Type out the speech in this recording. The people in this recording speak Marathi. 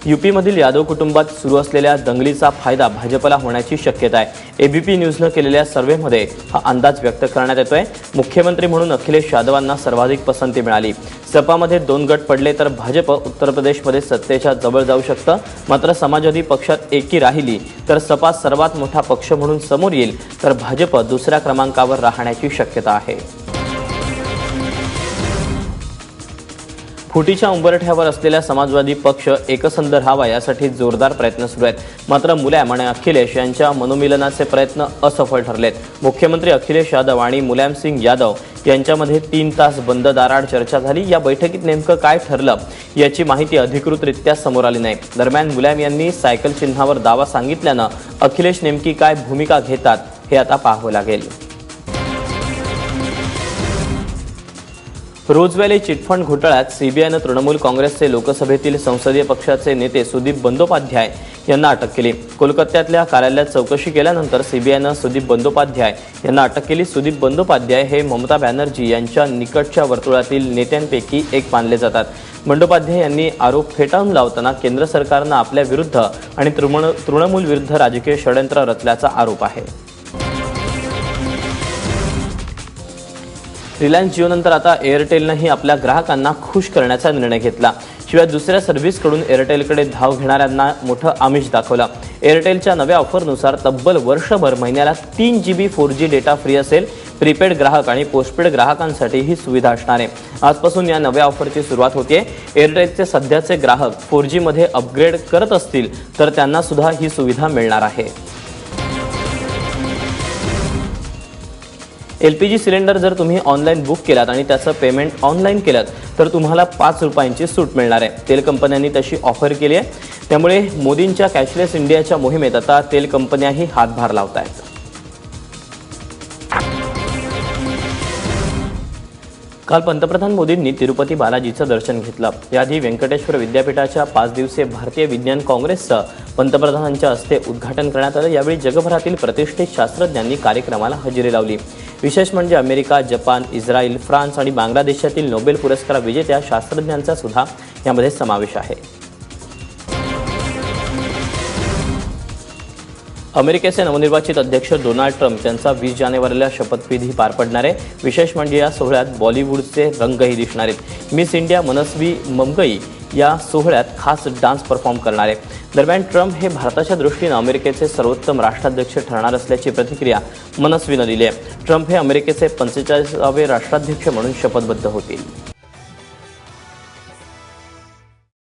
यूपीमधील यादव कुटुंबात सुरू असलेल्या दंगलीचा फायदा भाजपला होण्याची शक्यता आहे। एबीपी न्यूजनं केलेल्या सर्व्हेमध्ये हा अंदाज व्यक्त करण्यात येतोय। मुख्यमंत्री म्हणून अखिलेश यादवांना सर्वाधिक पसंती मिळाली। सपामध्ये 2 गट पडले तर भाजप उत्तर प्रदेशमध्ये सत्तेच्या जवळ जाऊ शकतं। मात्र समाजवादी पक्षात एकी राहिली तर सपा सर्वात मोठा पक्ष म्हणून समोर येईल, तर भाजप दुसऱ्या क्रमांकावर राहण्याची शक्यता आहे। फुटीच्या उंबरठ्यावर असलेला समाजवादी पक्ष एकसंध राहावा यासाठी जोरदार प्रयत्न सुरू आहेत। मात्र मुलायम आणि अखिलेश यांच्या मनोमिलनाचे प्रयत्न असफल ठरलेत। मुख्यमंत्री अखिलेश यादव आणि मुलायम सिंग यादव यांच्यामध्ये 3 तास बंद दाराआड चर्चा झाली। या बैठकीत नेमकं काय ठरलं याची माहिती अधिकृतरित्या समोर आली नाही। दरम्यान मुलायम यांनी सायकल चिन्हावर दावा सांगितल्यानं अखिलेश नेमकी काय भूमिका घेतात हे आता पाहावं लागेल। रोज व्हॅली चिटफंड घोटाळ्यात सीबीआयनं तृणमूल काँग्रेसचे लोकसभेतील संसदीय पक्षाचे नेते सुदीप बंदोपाध्याय यांना अटक केली। कोलकात्यातल्या कार्यालयात चौकशी केल्यानंतर सीबीआयनं सुदीप बंदोपाध्याय यांना अटक केली। सुदीप बंदोपाध्याय हे ममता बॅनर्जी यांच्या निकटच्या वर्तुळातील नेत्यांपैकी एक मानले जातात। बंदोपाध्याय यांनी आरोप फेटाळून लावताना केंद्र सरकारनं आपल्या विरुद्ध आणि तृणमूल विरुद्ध राजकीय षडयंत्र रचल्याचा आरोप आहे। रिलायन्स जिओनंतर आता एअरटेलनंही आपल्या ग्राहकांना खुश करण्याचा निर्णय घेतला। शिवाय दुसऱ्या सर्व्हिसकडून एअरटेलकडे धाव घेणाऱ्यांना मोठं आमिष दाखवलं। एअरटेलच्या नव्या ऑफरनुसार तब्बल वर्षभर महिन्याला 3 GB 4G डेटा फ्री असेल। प्रीपेड ग्राहक आणि पोस्टपेड ग्राहकांसाठी ही सुविधा असणार आहे। आजपासून या नव्या ऑफरची सुरुवात होते। एअरटेलचे सध्याचे ग्राहक 4G मध्ये अपग्रेड करत असतील तर त्यांना सुद्धा ही सुविधा मिळणार आहे। LPG सिलेंडर जर तुम्ही ऑनलाईन बुक केलात आणि त्याचं पेमेंट ऑनलाईन केलं तर तुम्हाला 5 रुपयांची सूट मिळणार आहे। तेल कंपन्यांनी तशी ऑफर केली आहे। त्यामुळे मोदींच्या कॅशलेस इंडियाच्या मोहिमेत आता तेल कंपन्याही हातभार लावत आहेत। काल पंतप्रधान मोदींनी तिरुपती बालाजीचं दर्शन घेतलं। याआधी व्यंकटेश्वर विद्यापीठाच्या 5 दिवसीय भारतीय विज्ञान काँग्रेसचं पंतप्रधानांच्या हस्ते उद्घाटन करण्यात आलं। यावेळी जगभरातील प्रतिष्ठित शास्त्रज्ञांनी कार्यक्रमाला हजेरी लावली। विशेष म्हणजे अमेरिका, जपान, इस्रायल, फ्रान्स आणि बांगलादेशातील नोबेल पुरस्कार विजेत्या शास्त्रज्ञांचा सुद्धा यामध्ये समावेश आहे। अमेरिकेचे नवनिर्वाचित अध्यक्ष डोनाल्ड ट्रम्प यांचा 20 जानेवारीला शपथविधी पार पडणार आहे। विशेष म्हणजे या सोहळ्यात बॉलिवूडचे रंगही दिसणार आहेत। मिस इंडिया मनस्वी ममगई या सोहळ्यात खास डान्स परफॉर्म करणार आहे। दरम्यान ट्रम्प हे भारताच्या दृष्टीने अमेरिकेचे सर्वोत्तम राष्ट्राध्यक्ष ठरणार असल्याची प्रतिक्रिया मनस्वीनं दिली आहे। ट्रम्प हे अमेरिकेचे 45वे राष्ट्राध्यक्ष म्हणून शपथबद्ध होतील।